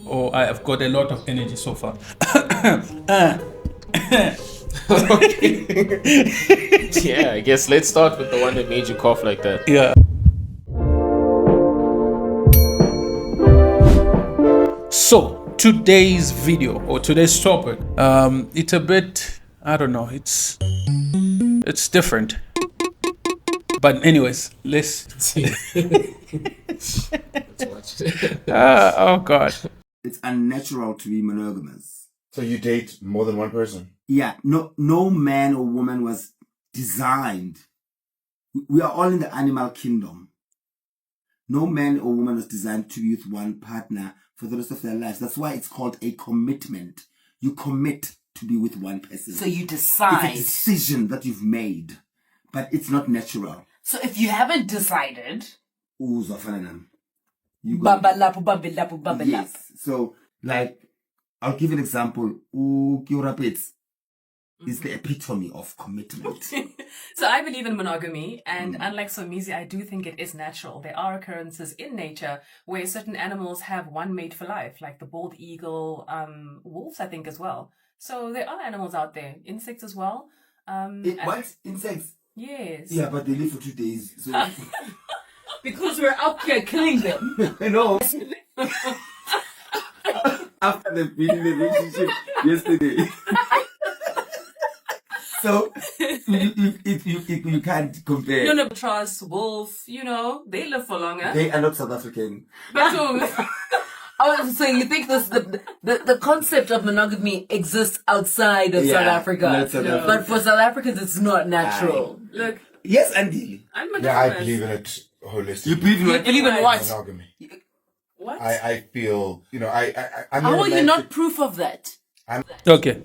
or I have got a lot of energy so far. Yeah, I guess let's start with the one that made you cough like that. Yeah. So today's video or today's topic, it's a bit, I don't know, it's different. But anyways, let's watch. oh god. It's unnatural to be monogamous. So you date more than one person? Yeah, no man or woman was designed. We are all in the animal kingdom. No man or woman was designed to be with one partner for the rest of their lives. That's why it's called a commitment. You commit to be with one person. So you decide. It's a decision that you've made, but it's not natural. So if you haven't decided, Babalapu. Yes. So, like, I'll give an example. Kiorapets is the epitome of commitment. So I believe in monogamy, and unlike Somizi, I do think it is natural. There are occurrences in nature where certain animals have one mate for life, like the bald eagle, wolves, I think, as well. So there are animals out there, insects as well. What? Insects? Yes. Yeah, but they live for 2 days. So because we're out here killing them. I know. After they've been in a relationship yesterday. So you can't compare. No, trust, wolf, they live for longer. They are not South African. But So you think the concept of monogamy exists outside of South Africa, not South Africa. but for South Africans it's not natural. look, Yes, Andy. I'm Yeah, I monogamous. believe in it holistically. You believe in You what? believe in what? monogamy. What? I feel, I'm How a are you not romantic- proof of that? Okay.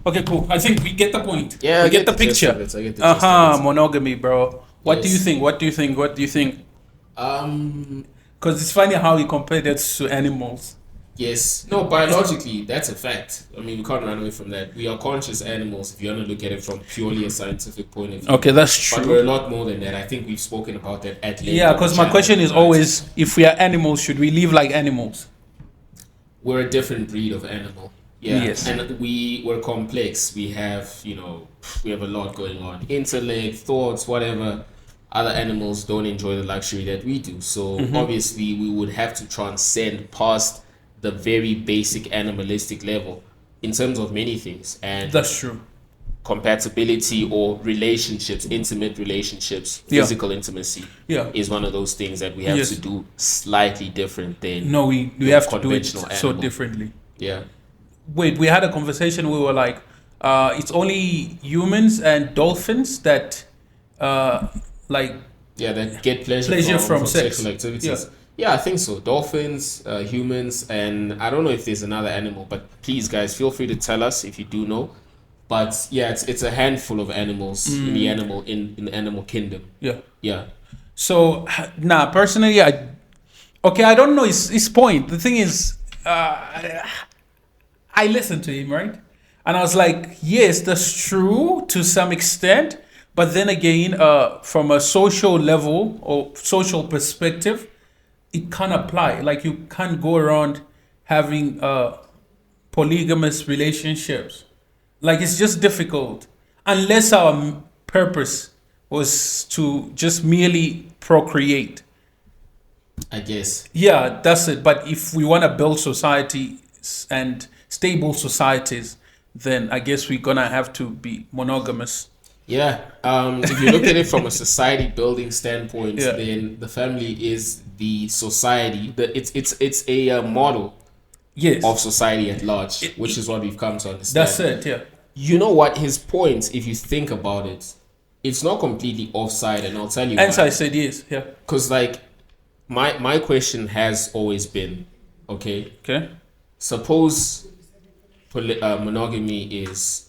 Okay, cool. I think we get the point. Yeah, we I get the the gist picture. of it. I get the gist of it. Monogamy, bro. What do you Yes. think? What do you think? Because it's funny how he compared it to animals. Yes. No, biologically, that's a fact. I mean, we can't run away from that. We are conscious animals if you want to look at it from purely a scientific point of view. Okay, that's But true. we're a lot more than that. I think we've spoken about that at length. Yeah, because my on the question is channel, right? always, if we are animals, should we live like animals? We're a different breed of animal. Yeah. Yes. And we're complex. We have, we have a lot going on. Intellect, thoughts, whatever. Other animals don't enjoy the luxury that we do. So obviously we would have to transcend past the very basic animalistic level in terms of many things. And That's true. compatibility or relationships, intimate relationships, Yeah. physical intimacy Yeah. is one of those things that we have Yes. to do slightly different than No, we have to do it conventional so animal. differently. Yeah. Wait, we had a conversation. We were like, it's only humans and dolphins that, like, Yeah, that get pleasure, Pleasure from from sex. sexual activities. Yeah. Yeah, I think so. Dolphins, humans, and I don't know if there's another animal, but please, guys, feel free to tell us if you do know. But yeah, it's a handful of animals in the animal kingdom. yeah. Yeah. So, personally, I don't know his point. The thing is, I listened to him, right? And I was like, yes, that's true to some extent. But then again, from a social level or social perspective, it can't apply. Like, you can't go around having polygamous relationships. Like, it's just difficult. Unless our purpose was to just merely procreate. I guess. Yeah, that's it. But if we want to build societies and stable societies, then I guess we're going to have to be monogamous. Yeah. If you look at it from a society building standpoint, Yeah. then the family is the society. It's a model Yes. of society at large, which is what we've come to understand. That's it, yeah. You know what? His point, if you think about it, it's not completely offside, and I'll tell you Hence why. I said yes, yeah. Because, like, my question has always been, okay, Okay. suppose monogamy is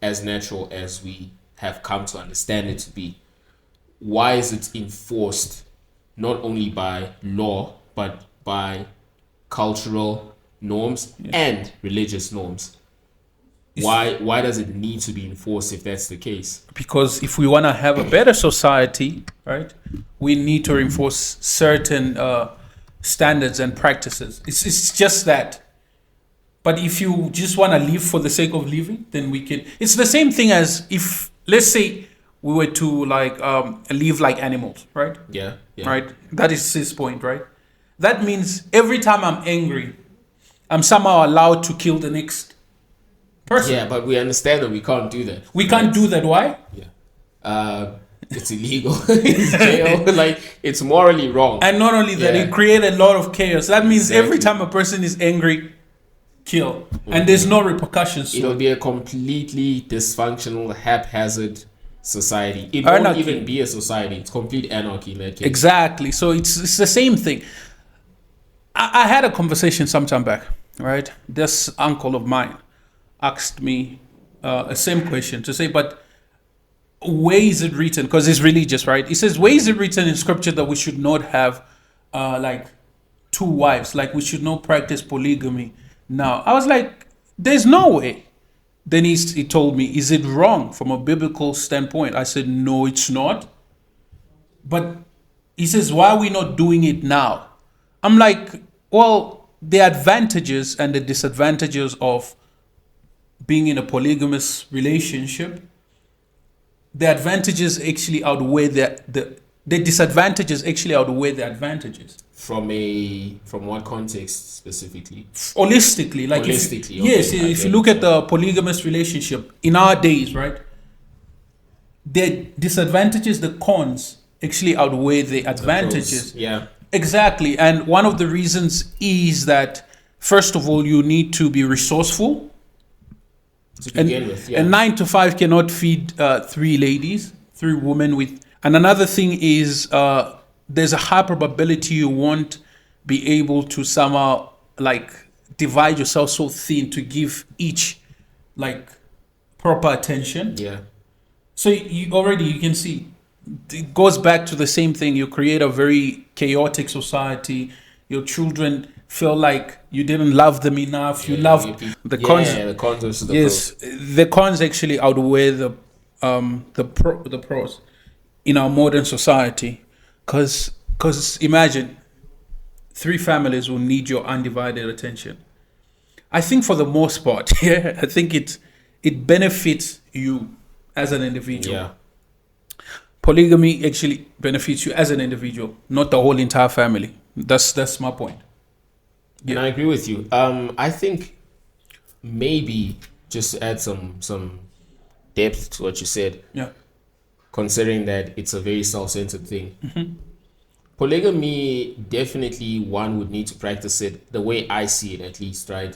as natural as we have come to understand it to be. Why is it enforced not only by law, but by cultural norms and religious norms? Why does it need to be enforced if that's the case? Because if we want to have a better society, right, we need to reinforce certain standards and practices. It's just that. But if you just want to live for the sake of living, then we can. It's the same thing as if, let's say, we were to like live like animals, right? Yeah. Right. That is his point, right? That means every time I'm angry, I'm somehow allowed to kill the next person. Yeah, but we understand that we can't do that. We can't do that. Why? Yeah. It's illegal. It's jail. Like, it's morally wrong. And not only that, Yeah. it created a lot of chaos. That means every Exactly. time a person is angry, kill. And there's no repercussions. It'll be a completely dysfunctional, haphazard society. It won't Anarchy. even be a society. It's complete anarchy in that case. Exactly. So it's the same thing. I had a conversation sometime back, right? This uncle of mine asked me a same question to say, but where is it written? Because he's religious, right? He says, where is it written in scripture that we should not have like two wives? Like we should not practice polygamy now. I was like, there's no way. Then he told me, is it wrong from a biblical standpoint? I said, no, it's not. But he says, why are we not doing it now? I'm like, well, the advantages and the disadvantages of being in a polygamous relationship, the advantages actually outweigh the disadvantages actually outweigh the advantages. From what context specifically? Holistically, like Holistically, yes, okay, I if get you it, look at the polygamous relationship in our days, right? The disadvantages, the cons actually outweigh the advantages. Yeah. Exactly. And one of the reasons is that, first of all, you need to be resourceful. To begin with, yeah. A 9 to 5 cannot feed three women with. And another thing is there's a high probability you won't be able to somehow like divide yourself so thin to give each like proper attention. Yeah. So you can see it goes back to the same thing. You create a very chaotic society. Your children feel like you didn't love them enough. You love the cons. Yeah, the cons versus the Yes, pros. the cons actually outweigh the pros in our modern society. Because imagine 3 families will need your undivided attention. I think for the most part, I think it benefits you as an individual. Yeah. Polygamy actually benefits you as an individual, not the whole entire family. That's my point. And I agree with you. I think maybe just to add some depth to what you said, Yeah. considering that it's a very self-centered thing. Polygamy, definitely one would need to practice it the way I see it, at least, right?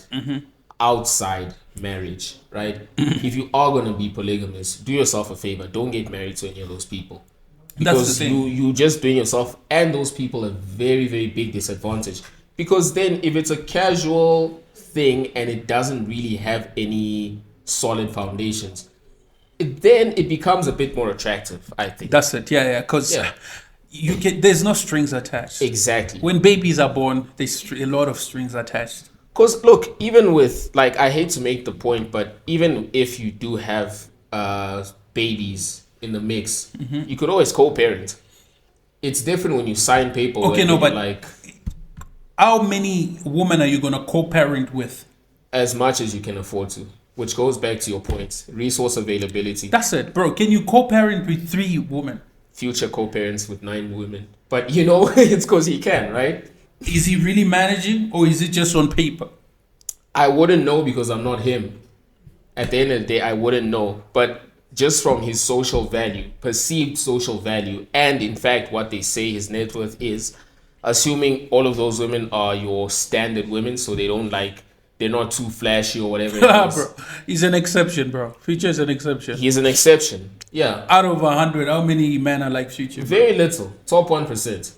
Outside marriage, right? If you are going to be polygamous, do yourself a favor. Don't get married to any of those people. That's Because the thing. you just doing yourself and those people a very, very big disadvantage. Because then if it's a casual thing and it doesn't really have any solid foundations, then it becomes a bit more attractive, I think. That's it. Yeah. Because Yeah. there's no strings attached. Exactly. When babies are born, there's a lot of strings attached. Because look, even with, like, I hate to make the point, but even if you do have babies in the mix, you could always co-parent. It's different when you sign paperwork. Okay, no, and but- you're like, How many women are you going to co-parent with? as much as you can afford to, which goes back to your point, resource availability. That's it, bro. Can you co-parent with 3 women? Future co-parents with 9 women. But you know, it's because he can, right? Is he really managing or is it just on paper? I wouldn't know because I'm not him. At the end of the day, I wouldn't know. But just from his social value, perceived social value, and in fact what they say his net worth is, assuming all of those women are your standard women, so they're not too flashy or whatever it is. Bro, he's an exception, bro. Future is an exception. He's an exception. Yeah. Out of 100, how many men are like Future? Very little. Top 1%.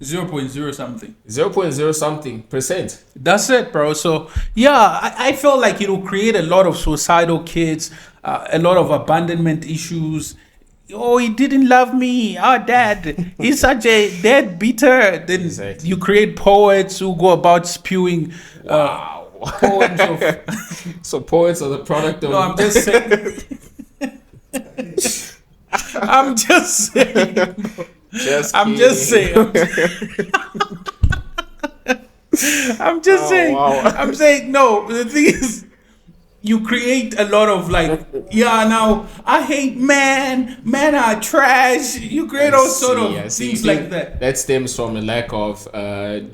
0.0 something. 0.0 something percent. That's it, bro. So, yeah, I feel like it will create a lot of suicidal kids, a lot of abandonment issues. Oh, he didn't love me. Oh, dad, he's such a dead beater. Then Exactly. you create poets who go about spewing poems of... So poets are the product of... No, I'm just saying. I'm just saying. Just I'm just kidding. saying. I'm just Oh, saying. wow. I'm saying no. The thing is, you create a lot of like, yeah. Now I hate men. Men are trash. You create all sort I of see. things You like think that. that stems from a lack of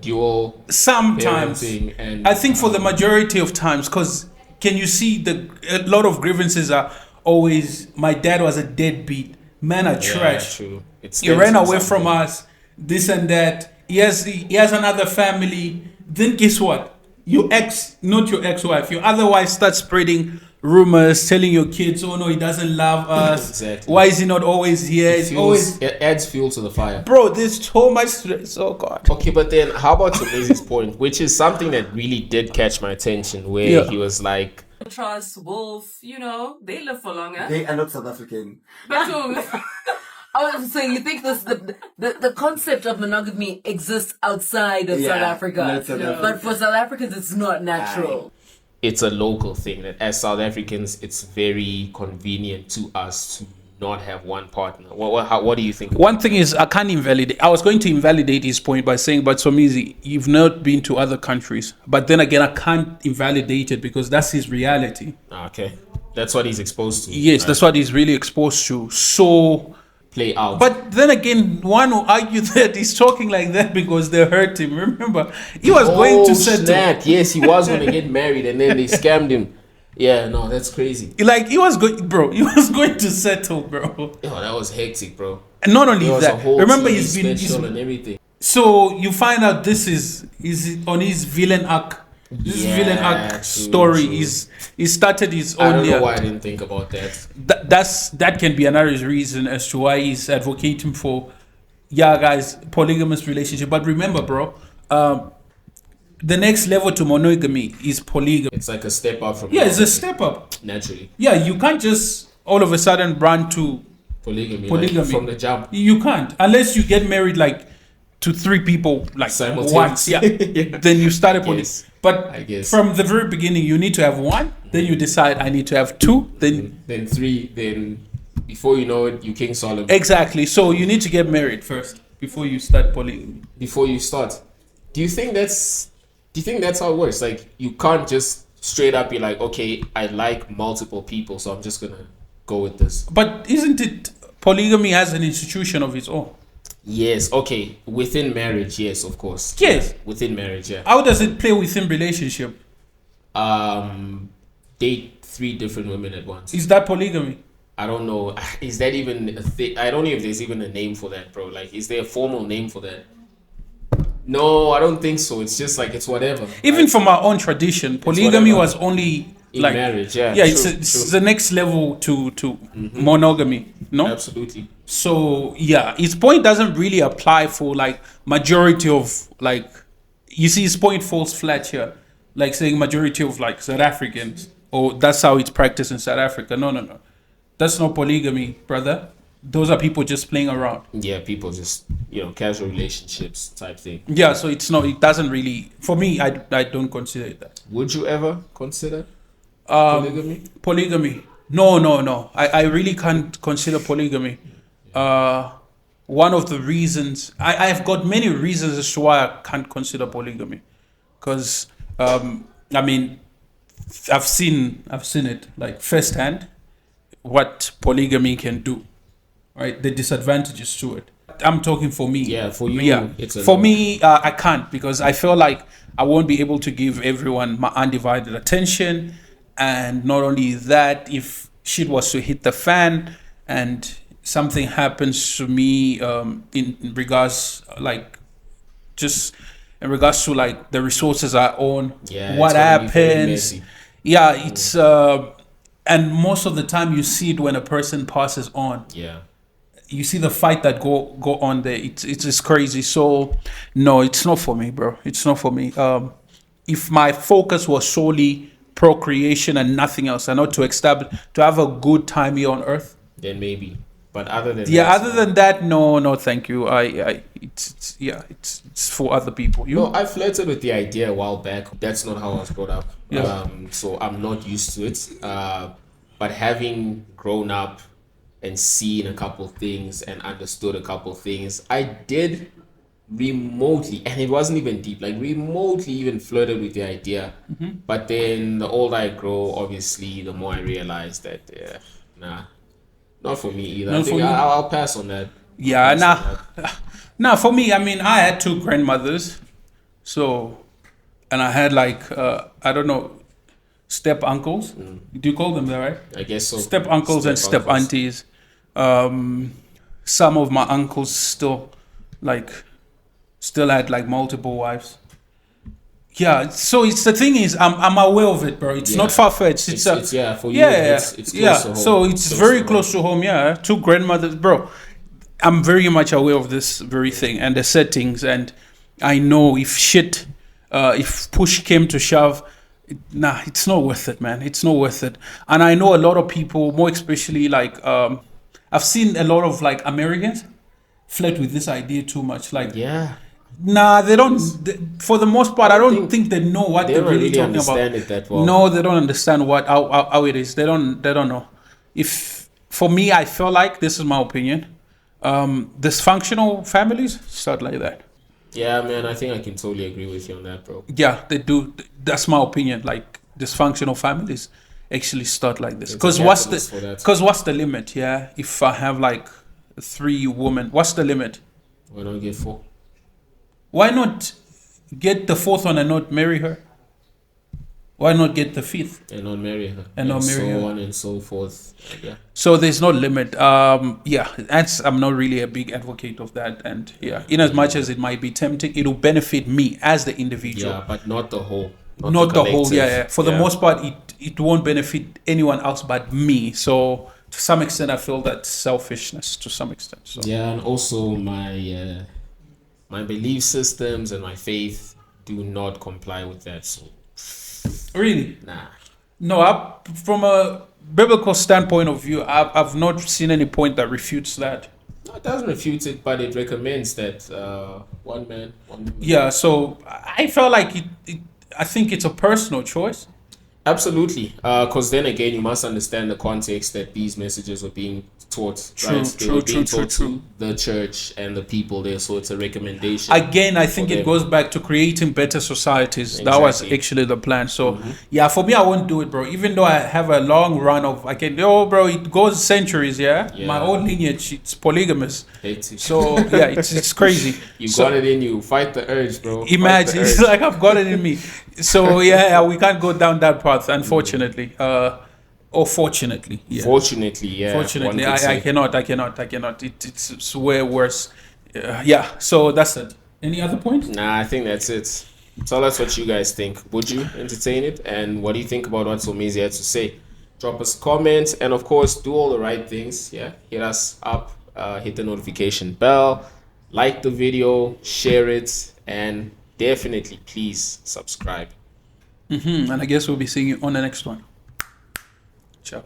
dual Sometimes parenting and I think for the majority of times, because can you see a lot of grievances are always my dad was a deadbeat. Men are trash. true. It He stems ran from away from something. us, this and that. He has another family. Then guess what? Your ex, not your ex-wife, your other wife starts spreading rumors, telling your kids, "Oh no, he doesn't love us. Exactly. Why is he not always here? It's always It adds fuel to the fire. bro. There's so much stress. Oh god." Okay, but then how about Somizi's point, which is something that really did catch my attention, where Yeah. he was like, Trust, wolf, they live for longer. They are not South African. But So you think the concept of monogamy exists outside of Yeah, South Africa, not South Africa. but for South Africans it's not natural. it's a local thing that as South Africans, it's very convenient to us to not have one partner. What do you think? One thing is, I can't invalidate. I was going to invalidate his point by saying, but Somizi, you've not been to other countries. But then again, I can't invalidate it because that's his reality. Okay, that's what he's exposed to. Yes, right? that's what he's really exposed to. So, Play out. but then again, one will argue that he's talking like that because they hurt him. Remember, he was going to settle. Snap. Yes, he was going to get married, and then they scammed him. Yeah, no, that's crazy. Like he was going, bro. He was going to settle, bro. Yo, that was hectic, bro. And not only There was a that, whole remember TV he's been. special and everything. So you find out this is on his villain arc. This Yeah, villain arc true, story true. is he started his I own. don't know Yeah, why I didn't think about that. that can be another reason as to why he's advocating for, yeah, guys, polygamous relationship. But remember, bro, the next level to monogamy is polygamy. It's like a step up from Yeah, it's a step up. naturally. Yeah, you can't just all of a sudden run to Polygamy. polygamy Like from the jump. You can't unless you get married like to 3 people like once. Yeah, Yeah. then you start a polygamy. Yes. But I guess. from the very beginning, you need to have 1. Then you decide I need to have 2. Then Then 3. Then before you know it, you King Solomon. exactly. So you need to get married first before you start polygamy. Before you start. Do you think that's how it works? Like you can't just straight up be like, okay, I like multiple people, so I'm just gonna go with this. But isn't it polygamy has an institution of its own? Yes, okay. Within marriage, yes, of course. Yes. Yeah, within marriage, yeah. How does it play within relationship? Date 3 different women at once. Is that polygamy? I don't know. Is that even a thing? I don't know if there's even a name for that, bro. Like, is there a formal name for that? No, I don't think so. It's just like it's whatever. Even Like, from our own tradition, polygamy whatever. was only in like marriage, yeah. yeah, true, it's true. the next level to monogamy. No. Absolutely. So yeah, his point doesn't really apply for like majority of like, you see his point falls flat here, like saying majority of like South Africans, or that's how it's practiced in South Africa. No, that's not polygamy, brother. Those are people just playing around. Yeah, people just casual relationships type thing. Yeah, so it's not. It doesn't really. For me, I don't consider it that. Would you ever consider polygamy? Polygamy. No. I really can't consider polygamy. One of the reasons I've got many reasons as to why I can't consider polygamy, because I mean, I've seen it like firsthand what polygamy can do, right? The disadvantages to it. I'm talking for me. Yeah, for you, Yeah, it's a for no. me, I can't, because I feel like I won't be able to give everyone my undivided attention, and not only that, if shit was to hit the fan and something happens to me in regards like just in regards to like the resources I own, Yeah, what it's gonna be very happens? messy. Yeah, it's and most of the time you see it when a person passes on. Yeah. You see the fight that go on there. It's just crazy. So no, it's not for me, bro. It's not for me. If my focus was solely procreation and nothing else, and not to establish to have a good time here on earth, Then maybe. But other than yeah, that, other than that, no, thank you. It's for other people. You no, I flirted with the idea a while back. That's not how I was brought up. Yeah. So I'm not used to it. But having grown up and seen a couple things and understood a couple things, I did remotely, and it wasn't even deep, like remotely even flirted with the idea. But then the older I grow, obviously, the more I realize that, nah, not for me either. I Not think for you? I'll pass on that. Yeah, Pass on nah. Nah, for me, I mean, I had two grandmothers. So, and I had like, I don't know, step uncles. Do you call them that, right? I guess so. Step uncles and step uncles. aunties. Some of my uncles still, like, still had like multiple wives. Yeah, so it's the thing is, I'm aware of it, bro. It's Yeah. not far fetched. It's yeah, for you, yeah, it's close yeah. to home. So it's Close very to close to home. Yeah, two grandmothers, bro. I'm very much aware of this very thing and the settings, and I know if push came to shove, nah, it's not worth it, man. It's not worth it. And I know a lot of people, more especially like, I've seen a lot of like Americans flirt with this idea too much. Like, Yeah. nah, they don't. For the most part, I don't think think they know what they they're don't really really talking about. understand it that well. No, they don't understand what how it is. They don't know. If for me, I feel like this is my opinion. Dysfunctional families start like that. Yeah, man, I think I can totally agree with you on that, bro. Yeah, they do. That's my opinion. Like dysfunctional families actually start like this. There's a Because what's catalyst for that. what's the limit? Yeah, if I have like 3 women, what's the limit? Why not get 4? Why not get the 4th one and not marry her? Why not get the 5th? And not marry her. And not marry so her. on and so forth. Yeah. So there's no limit. Yeah, I'm not really a big advocate of that. And yeah, in as much as it might be tempting, it'll benefit me as the individual. Yeah, but not the whole. Not the whole. collective. Yeah. For the most part, it won't benefit anyone else but me. So to some extent, I feel that selfishness to some extent. So Yeah, and also my belief systems and my faith do not comply with that. So really, nah. no. From a biblical standpoint of view, I've not seen any point that refutes that. No, it doesn't refute it, but it recommends that one man, one woman. Yeah. So I felt like I think it's a personal choice. Absolutely, because then again, you must understand the context that these messages were being taught. True, right? They true, were being true, taught true, to the church and the people there, so it's a recommendation. Again, I think for it them. goes back to creating better societies. That was Exactly. actually the plan. So, yeah, for me, I won't do it, bro. Even though I have a long run of, bro, it goes centuries, yeah? Yeah. My own lineage, it's polygamous. Hectic. So, yeah, it's crazy. You So, got it in you. Fight the urge, bro. Fight the imagine, it's urge. like I've got it in me. So, yeah, we can't go down that path, unfortunately. Or fortunately, yeah. Fortunately, yeah. Fortunately, one could I say. cannot. It's way worse. Yeah, so that's it. Any other point? Nah, I think that's it. Tell us what you guys think. Would you entertain it? And what do you think about what Somizi had to say? Drop us a comment, and of course, do all the right things. Yeah, hit us up, hit the notification bell, like the video, share it, and definitely please subscribe. And I guess we'll be seeing you on the next one. Ciao.